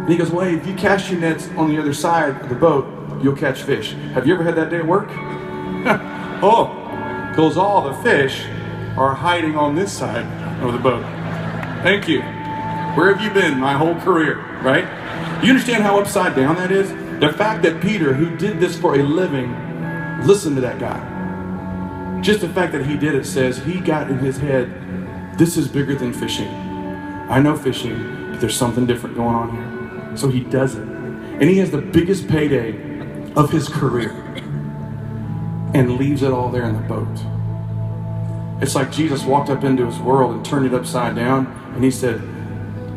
And he goes, well, hey, if you cast your nets on the other side of the boat, you'll catch fish. Have you ever had that day at work? Oh, because all the fish are hiding on this side of the boat. Thank you. Where have you been my whole career, right? You understand how upside down that is? The fact that Peter, who did this for a living, listen to that guy. Just the fact that he did it says he got in his head, this is bigger than fishing. I know fishing, but there's something different going on here. So he does it. And he has the biggest payday of his career and leaves it all there in the boat. It's like Jesus walked up into his world and turned it upside down, and he said,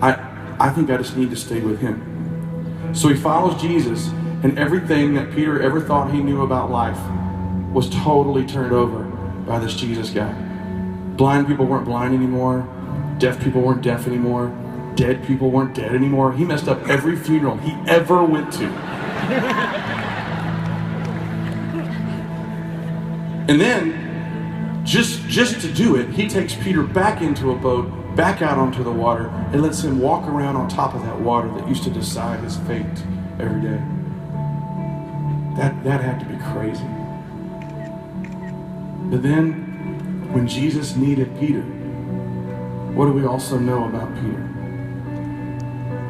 I think I just need to stay with him. So he follows Jesus, and everything that Peter ever thought he knew about life was totally turned over by this Jesus guy. Blind people weren't blind anymore. Deaf people weren't deaf anymore. Dead people weren't dead anymore. He messed up every funeral he ever went to. And then, just to do it, he takes Peter back into a boat, back out onto the water, and lets him walk around on top of that water that used to decide his fate every day. That had to be crazy. But then, when Jesus needed Peter, what do we also know about Peter?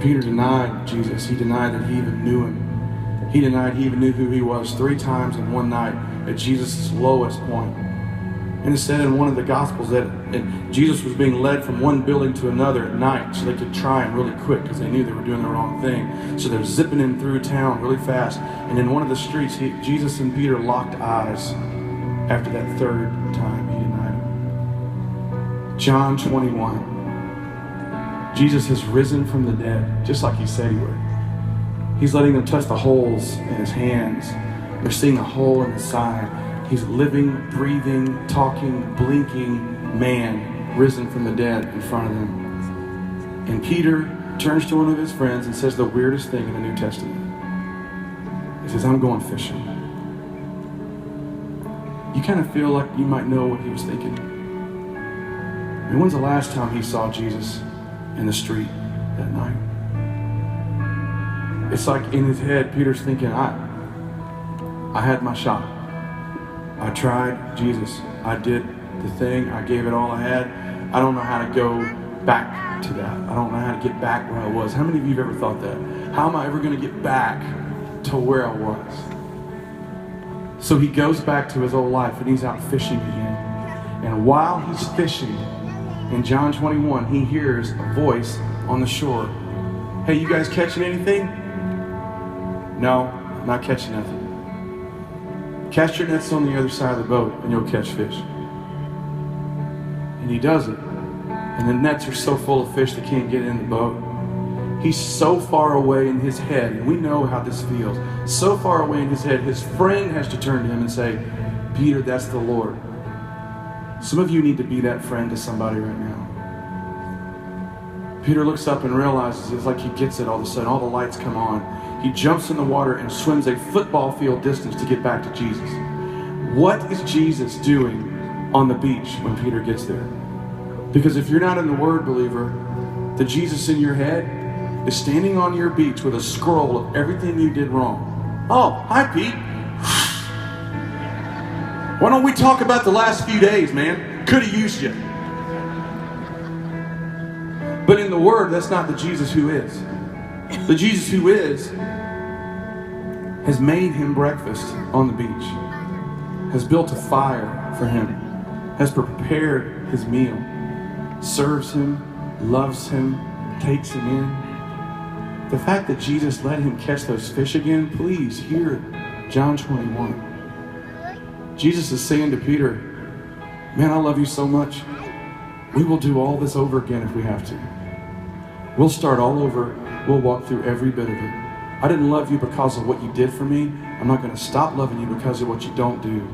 Peter denied Jesus. He denied that he even knew him. He denied he even knew who he was 3 times in one night at Jesus' lowest point. And it said in one of the Gospels that Jesus was being led from one building to another at night so they could try him really quick because they knew they were doing the wrong thing. So they're zipping him through town really fast. And in one of the streets, Jesus and Peter locked eyes after that 3rd time he denied him. John 21. Jesus has risen from the dead, just like he said he would. He's letting them touch the holes in his hands. They're seeing a hole in his side. He's living, breathing, talking, blinking man, risen from the dead in front of them. And Peter turns to one of his friends and says the weirdest thing in the New Testament. He says, I'm going fishing. You kind of feel like you might know what he was thinking. And when's the last time he saw Jesus in the street that night? It's like in his head, Peter's thinking, I had my shot. I tried Jesus. I did the thing. I gave it all I had. I don't know how to go back to that. I don't know how to get back where I was. How many of you have ever thought that? How am I ever going to get back to where I was? So he goes back to his old life and he's out fishing again. And while he's fishing, in John 21, he hears a voice on the shore. Hey, you guys catching anything? No, not catching nothing. Cast your nets on the other side of the boat and you'll catch fish. And he does it. And the nets are so full of fish they can't get in the boat. He's so far away in his head, and we know how this feels. So far away in his head, his friend has to turn to him and say, Peter, that's the Lord. Some of you need to be that friend to somebody right now. Peter looks up and realizes it's like he gets it all of a sudden. All the lights come on. He jumps in the water and swims a football field distance to get back to Jesus. What is Jesus doing on the beach when Peter gets there? Because if you're not in the Word, believer, the Jesus in your head is standing on your beach with a scroll of everything you did wrong. Oh, hi, Pete. Why don't we talk about the last few days, man? Could have used you. But in the Word, that's not the Jesus who is. The Jesus who is has made him breakfast on the beach, has built a fire for him, has prepared his meal, serves him, loves him, takes him in. The fact that Jesus let him catch those fish again, please hear John 21. Jesus is saying to Peter, man, I love you so much. We will do all this over again if we have to. We'll start all over. We'll walk through every bit of it. I didn't love you because of what you did for me. I'm not going to stop loving you because of what you don't do.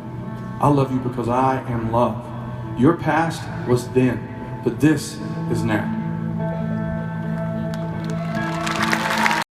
I love you because I am love. Your past was then, but this is now.